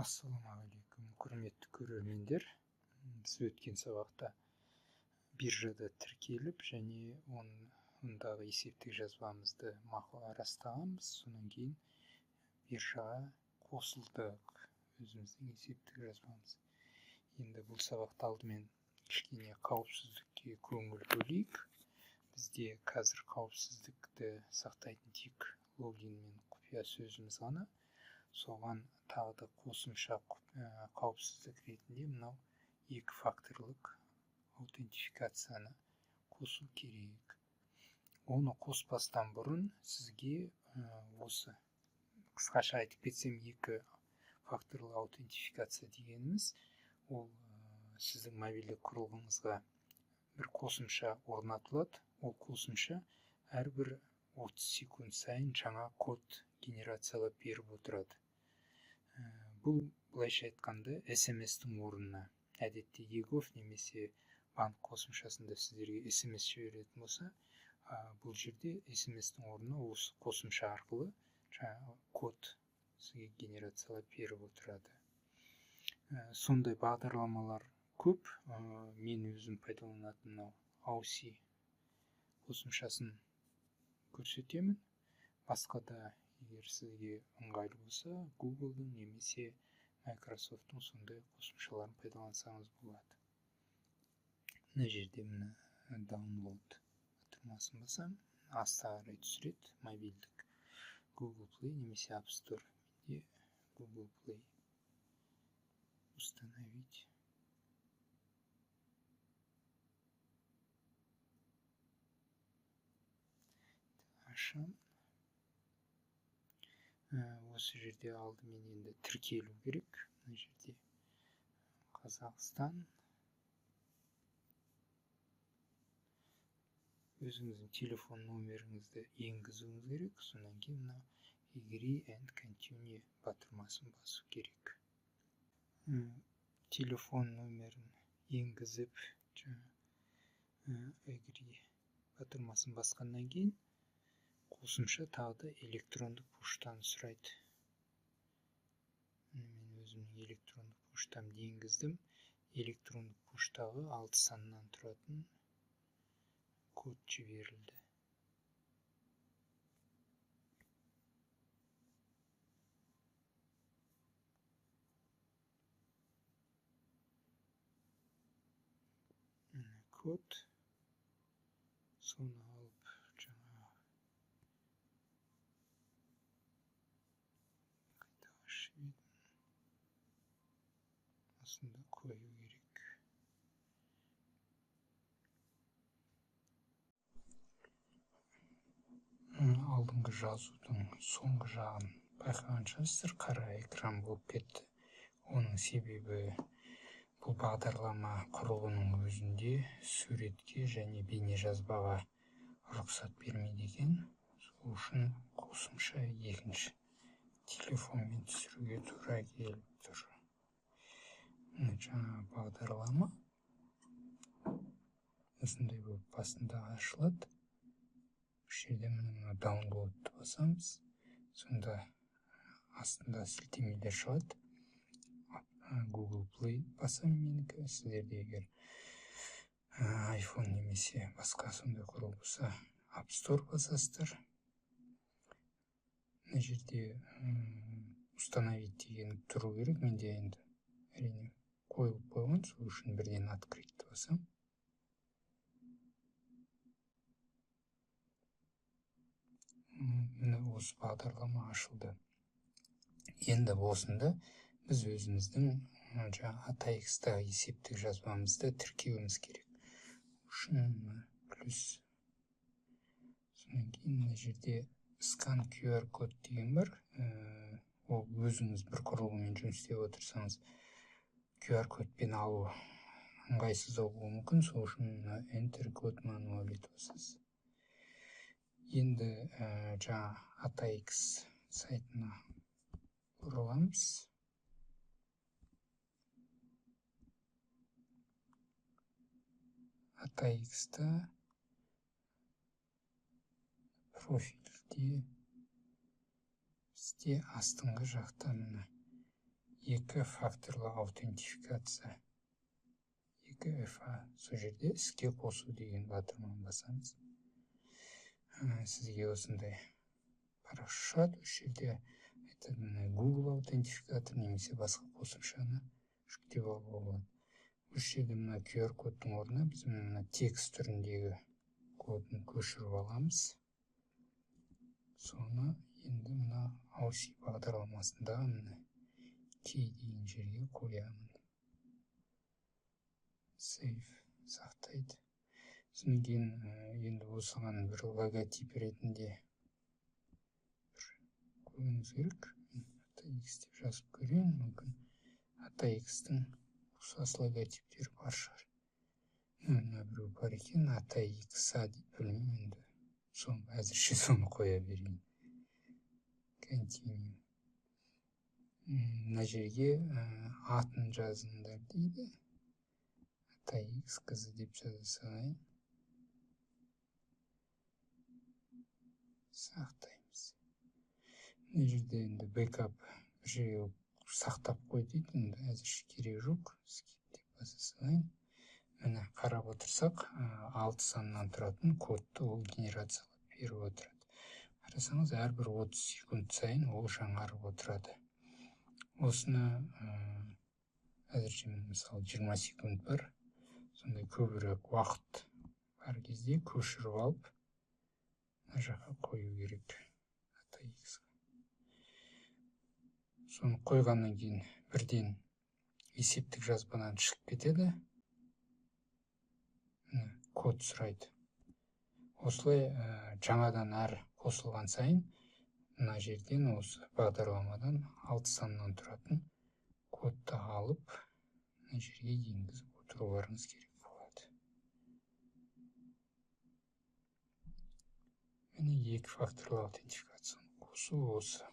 Ассалаумағалейкум, құрметті көрермендер. Біз өткен сабақта биржада тіркеліп және ондағы есептік жазбамызды мақұлға растағанбыз. Сонан кейін биржаға қосылдық, өзіміздің есептік жазбамыз. Енді бұл сабақта алдымен кішкене қауіпсіздікке көңіл бөлейік. Бізде қазір қауіпсіздікті сақтайтын тек логин мен құпия сөзіміз ғана. Соған тағы да қосымша қауіпсіздік ретінде мынау екі факторлық аутентификацияны қосу керек. Оны қоспастан бұрын сізге осы қысқаша айтып кетсем, екі факторлық аутентификация дегеніміз ол сіздің мобильдік құрылғыңызға бір қосымша орнатылады. Ол қосымша әрбір 30 секунд сайын жаңа код генерациялап беріп отырады. Бұл былайша айтқанда SMS-тің орнына, әдетте егов немесе банк қосымшасында сіздерге SMS жіберетін болса, бұл жерде SMS-тің орнына осы қосымша арқылы жаңа код сізге генерациялап беріп отырады. Сондай бағдарламалар көп. Мен өзім пайдаланатын Ауси қосымшасын көрсетемін. Басқа да егер сізге ыңғайлы болса, Google-дың немесе Microsoft-тың сондай қосымшаларын пайдалансаңыз болады. Мына жерде мына download батырмасын басам, астына қарай түсіреді мобильдік Google Play немесе App Store. Менде Google Play установить. Ашам. Осы жерде алдымен енді тіркелу керек. Мына жерде Қазақстан. Өзіңіздің телефон номеріңізді енгізуіңіз керек. Сонан кейін мына agree and continue батырмасын басу керек. Телефон номерін енгізіп, agree батырмасын басқаннан кейін қосымша тағы да электрондық поштаны сұрайды. Мен өзімнің электрондық поштамды енгіздім. Электрондық поштаға 6 саннан тұратын код жіберілді. Код. Соны алып жаңа қайта ашып едім. Осында қою керек. Алдыңғы жазудың соңғы жағын байқаған шығарсыздар, қара экран болып кетті. Оның себебі бұл бағдарлама құрылғының өзінде суретке және бейнежазбаға рұқсат бермейді екен. Сол үшін қосымша екінші телефонмен түсіруге тура келіп тұр. Жаңа бағдарлама осындай болып басында ашылады. Жерде мына download басамыз. Сонда астында сілтемелер шығады. Google Play басам менікі. Сіздерде егер iPhone немесе басқа сондай құрылғы болса, App Store басасыздар. Мына жерде установить деген тұру керек. Менде енді әрине қойылып қойған, сол үшін бірден открыть басам. Міне осы бағдарлама ашылды. Енді осында біз өзіміздің ATX-тағы есептік жазбамызды тіркеуіміз керек. Үшін плюс. Сонан кейін мына жерде scan QR код деген бар. Ол өзіңіз бір құрылғымен жұмыс істеп отырсаңыз, QR кодпен алу ыңғайсыздау болуы мүмкін. Сол үшін enter код manual етіп басасыз. Енді жаңа ATX сайтына ораламыз. ATX-та профильде бізде астыңғы жақта мына екі факторлы аутентификация. 2FA. Сол жерде іске қосу деген батырманы басамыз. Сізге осындай парақ шығады. Осы жерде Google аутентификатор немесе басқа қосымшаны жүктеп алуға болады. Осы жерде мына QR кодтың орнына біз мына текст түріндегі кодын көшіріп аламыз. Соны енді мына AUSI бағдарламасындағы мына key деген жерге қоямын. Save сақтайды. Содан кейін енді осыған бір логотип ретінде қоюыңыз керек. ATX деп жазып көрейін. Мүмкін ATX-тің ұқсас логотиптері бар шығар. Мына біреу бар екен, ATX-а деп білмеймін енді. Әзірше соны қоя берейін. Continue. Мына жерге атын жазыңдар дейді. ATX қызы деп жаза салайын. Сақтаймыз. Мына жерде енді бэкап бір жерге сақтап қой дейді. Енді әзірше керек жоқ. Skip деп баса салайын. Міне қарап отырсақ, 6 саннан тұратын кодты ол генерациялап беріп отырады. Қарасаңыз, әрбір 30 секунд сайын ол жаңарып отырады. Осыны әзірше мысалы 20 секунд бар. Сондай көбірек уақыт бар кезде көшіріп алып, мына жаққа қою керек. Соны қойғаннан кейін бірден есептік жазбадан шығып кетеді. Код сұрайды. Осылай жаңадан әр қосылған сайын мына жерден осы бағдарламадан 6 саннан тұратын кодты алып мына жерге енгізіп отыруларыңыз керек болады. Міне екі факторлы аутентификацияны қосу осы.